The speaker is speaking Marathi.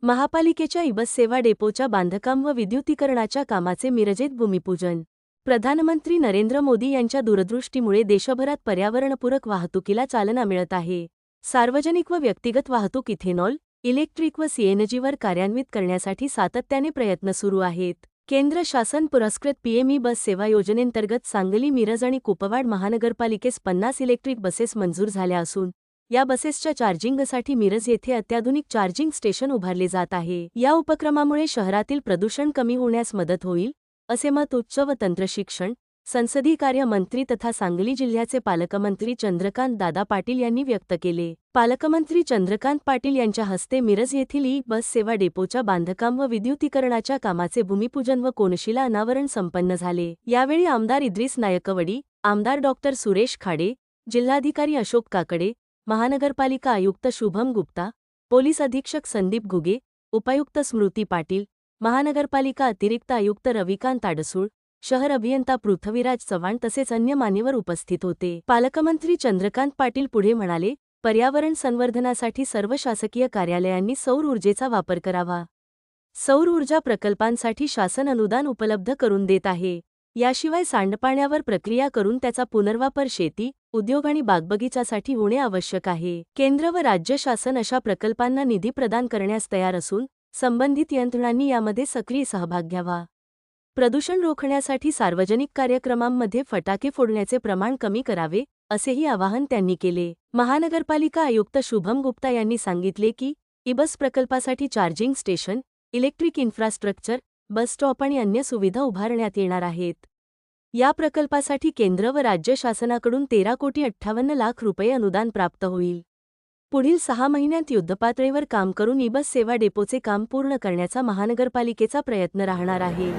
महापालिकेच्या ईबस सेवा डेपोच्या बांधकाम व विद्युतीकरणाच्या कामाचे मिरजेत भूमिपूजन. प्रधानमंत्री नरेंद्र मोदी यांच्या दूरदृष्टीमुळे देशभरात पर्यावरणपूरक वाहतुकीला चालना मिळत आहे. सार्वजनिक व व्यक्तिगत वाहतूक इथेनॉल, इलेक्ट्रिक व सीएनजीवर कार्यान्वित करण्यासाठी सातत्याने प्रयत्न सुरू आहेत. केंद्र शासन पुरस्कृत पीएम ई बस सेवा योजनेंतर्गत सांगली, मिरज आणि कुपवाड महानगरपालिकेस 50 इलेक्ट्रिक बसेस मंजूर झाल्या असून या बसेसच्या चार्जिंगसाठी मिरज येथे अत्याधुनिक चार्जिंग स्टेशन उभारले जात आहे. या उपक्रमामुळे शहरातील प्रदूषण कमी होण्यास मदत होईल, असे मत उच्च व तंत्रशिक्षण, संसदीय कार्य मंत्री तथा सांगली जिल्ह्याचे पालकमंत्री चंद्रकांत दादा पाटील यांनी व्यक्त केले. पालकमंत्री चंद्रकांत पाटील यांच्या हस्ते मिरज येथील ई बस सेवा डेपोच्या बांधकाम व विद्युतीकरणाच्या कामाचे भूमिपूजन व कोनशिला अनावरण संपन्न झाले. यावेळी आमदार इद्रिस नायकवडी, आमदार डॉ. सुरेश खाडे, जिल्हाधिकारी अशोक काकडे, महानगरपालिका आयुक्त शुभम गुप्ता, पोलीस अधीक्षक संदीप घुगे, उपायुक्त स्मृती पाटील, महानगरपालिका अतिरिक्त आयुक्त रविकांत आडसूळ, शहर अभियंता पृथ्वीराज चव्हाण तसेच अन्य मान्यवर उपस्थित होते. पालकमंत्री चंद्रकांत पाटील पुढे म्हणाले, पर्यावरण संवर्धनासाठी सर्व शासकीय कार्यालयांनी सौर ऊर्जेचा वापर करावा. सौर ऊर्जा प्रकल्पांसाठी शासन अनुदान उपलब्ध करून देत आहे. याशिवाय सांडपाण्यावर प्रक्रिया करून त्याचा पुनर्वापर शेती, उद्योग आणि बागबगीचासाठी होणे आवश्यक आहे. केंद्र व राज्य शासन अशा प्रकल्पांना निधी प्रदान करण्यास तयार असून संबंधित यंत्रणांनी यामध्ये सक्रिय सहभाग घ्यावा. प्रदूषण रोखण्यासाठी सार्वजनिक कार्यक्रमांमध्ये फटाके फोडण्याचे प्रमाण कमी करावे, असेही आवाहन त्यांनी केले. महानगरपालिका आयुक्त शुभम गुप्ता यांनी सांगितले की ईबस प्रकल्पासाठी charging station, electric infrastructure, bus stop आणि अन्य सुविधा उभारण्यात येणार आहेत. या प्रकल्पासाठी केंद्र व राज्य शासनाकडून 13,58,00,000 रुपये अनुदान प्राप्त होईल. पुढील 6 महिन्यांत युद्धपातळीवर काम करून ईबस सेवा डेपोचे काम पूर्ण करण्याचा महानगरपालिकेचा प्रयत्न राहणार आहे.